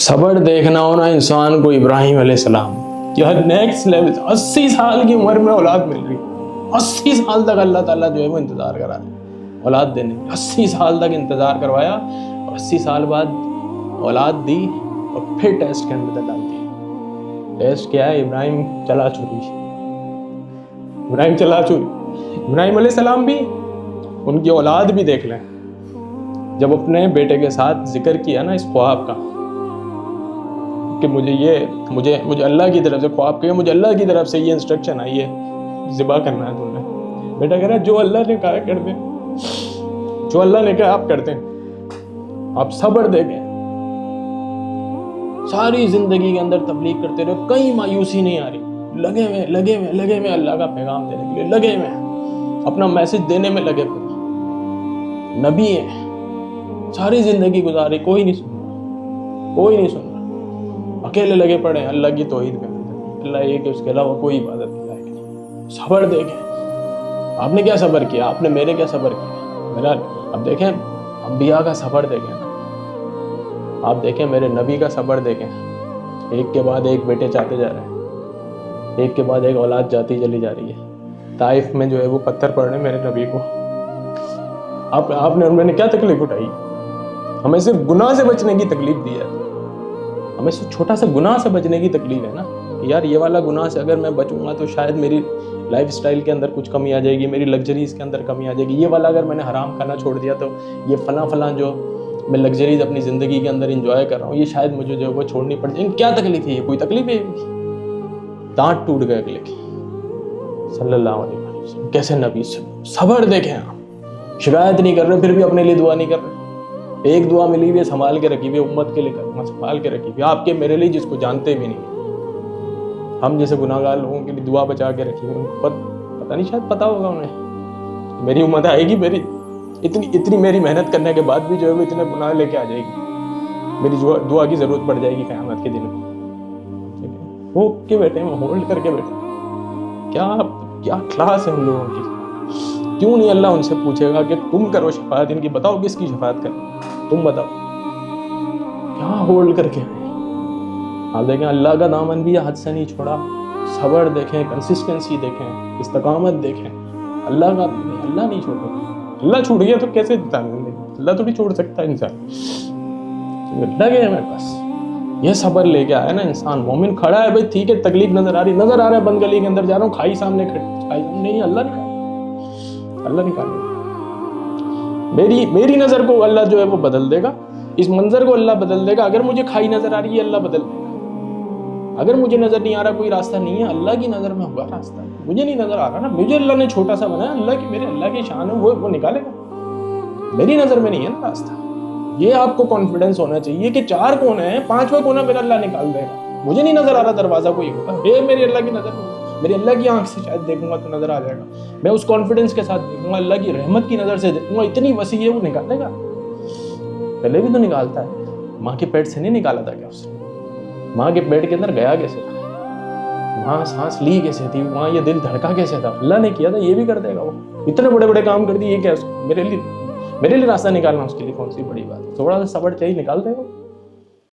صبر دیکھنا ہو نا انسان کو ابراہیم علیہ السلام یار نیکسٹ لیول. 80 سال کی عمر میں اولاد مل رہی, 80 سال تک اللہ تعالیٰ جو ہے وہ انتظار کرا رہے اولاد دینے کی. 80 سال تک انتظار کروایا اور 80 سال بعد اولاد دی اور پھر ٹیسٹ کے اندر ڈال دی. ٹیسٹ کیا ہے؟ ابراہیم چلا چوری. ابراہیم علیہ السلام بھی, ان کی اولاد بھی دیکھ لیں. جب اپنے بیٹے کے ساتھ ذکر کیا نا اس خواب کا کہ مجھے اللہ کی طرف سے خواب کیا, مجھے اللہ کی طرف سے یہ انسٹرکشن آئی ہے ذبح کرنا ہے تم نے. بیٹا کہہ رہا ہے جو اللہ نے کہا کر دیں, جو اللہ نے کہا آپ کرتے ہیں. آپ صبر دیکھیں. ساری زندگی کے اندر تبلیغ کرتے رہے, کہیں مایوسی نہیں آ رہی. لگے ہوئے اللہ کا پیغام دینے کے لیے لگے ہوئے, اپنا میسج دینے میں لگے ہوئے. نبی ہیں, ساری زندگی گزاری, کوئی نہیں سن رہا. اکیلے لگے پڑے ہیں اللہ کی توحید میں. اللہ ایک ہے, اس کے علاوہ کوئی عبادت نہیں. صبر دیکھیں. آپ نے کیا صبر کیا, آپ نے میرے کیا صبر کیا. میرا اب دیکھیں انبیاء کا صبر دیکھیں, آپ دیکھیں میرے نبی کا صبر دیکھیں. ایک کے بعد ایک بیٹے چاہتے جا رہے ہیں, ایک کے بعد ایک اولاد جاتی چلی جا رہی ہے. طائف میں جو ہے وہ پتھر پڑ رہے ہیں میرے نبی کو. آپ نے ان میں کیا تکلیف اٹھائی؟ ہمیں صرف گناہ سے بچنے کی تکلیف دی ہے. ہمیں صرف چھوٹا سا گناہ سے بچنے کی تکلیف ہے نا, کہ یار یہ والا گناہ سے اگر میں بچوں گا تو شاید میری لائف سٹائل کے اندر کچھ کمی آ جائے گی, میری لگژریز کے اندر کمی آ جائے گی. یہ والا اگر میں نے حرام کھانا چھوڑ دیا تو یہ فلاں جو میں لگژریز اپنی زندگی کے اندر انجوائے کر رہا ہوں, یہ شاید مجھے جو ہے وہ چھوڑنی پڑ جائے. کیا تکلیف ہے؟ یہ کوئی تکلیف ہے؟ دانت ٹوٹ گئے اگلے کے صلی اللہ علیہ وسلم. کیسے نبی صبر دیکھیں. آپ شکایت نہیں کر رہے, پھر بھی اپنے لیے دعا نہیں کر رہے. ایک دعا ملی ہوئی ہے, سنبھال کے رکھی ہوئی, امت کے لیے سنبھال کے رکھی ہوئی, آپ کے میرے لیے, جس کو جانتے بھی نہیں. ہم جیسے گناہ گار لوگوں کے لیے دعا بچا کے رکھی ہوئی. پتہ نہیں, شاید پتہ ہوگا انہیں میری امت آئے گی, میری اتنی میری محنت کرنے کے بعد بھی جو ہے وہ اتنے گناہ لے کے آ جائے گی. میری دعا کی ضرورت پڑ جائے گی قیامت کے دن. وہ کے بیٹھے ہیں, ہولڈ کر کے بیٹھے. کیا کلاس ہے ان لوگوں کی. کیوں نہیں اللہ ان سے پوچھے گا کہ تم کرو شفاعت ان کی, بتاؤ کس کی شفاعت کرو, تم بتاؤ. کیا ہولڈ کر کے. آپ دیکھیں اللہ کا دامن بھی حد سے نہیں چھوڑا. صبر دیکھیں, کنسسٹنسی دیکھیں, استقامت دیکھیں. اللہ نہیں چھوڑا. اللہ چھوڑ گیا تو کیسے اللہ تھوڑی چھوڑ سکتا ہے انسان. لگے ہمیں بس یہ صبر لے کے آیا نا انسان. مومن کھڑا ہے بھائی, ٹھیک ہے تکلیف نظر آ رہا ہے, بند گلی کے اندر جا رہا ہوں, کھائی سامنے نہیں, اللہ نکال. میری نظر کو اللہ جو ہے وہ بدل دے گا, اس منظر کو اللہ بدل دے گا. اگر مجھے کھائی نظر آ رہی ہے اللہ بدل دے گا. اگر مجھے نظر نہیں آ رہا کوئی راستہ نہیں ہے, اللہ کی نظر میں ہوگا راستہ. مجھے نہیں نظر آ رہا نا, مجھے اللہ نے چھوٹا سا بنایا, میرے اللہ کی شان ہے, وہ نکالے گا. میری نظر میں نہیں ہے نا راستہ. یہ آپ کو کانفیڈنس ہونا چاہیے کہ 4 کونے ہیں, 5واں کونا میرا اللہ نکال دے گا. مجھے نہیں نظر آ رہا دروازہ کوئی ہوگا, میری اللہ کی نظر میں, میری اللہ کی آنکھ سے شاید دیکھوں گا تو نظر آ جائے گا. میں اس کانفیڈنس کے ساتھ دیکھوں گا, اللہ کی رحمت کی نظر سے دیکھوں گا, اتنی وسیع ہے, وہ نکالے گا. پہلے بھی تو نکالتا ہے. ماں کے پیٹ سے نہیں نکالا تھا کیا اس نے؟ ماں کے پیٹ کے اندر گیا کیسے تھا, وہاں سانس لی کیسے تھی, وہاں یہ دل دھڑکا کیسے تھا؟ اللہ نے کیا تھا, یہ بھی کر دے گا. وہ اتنے بڑے کام کر دیے, یہ کیا میرے لیے راستہ نکالنا اس کے لیے کون سی بڑی بات. تھوڑا سا صبر چاہیے, نکال دے گا.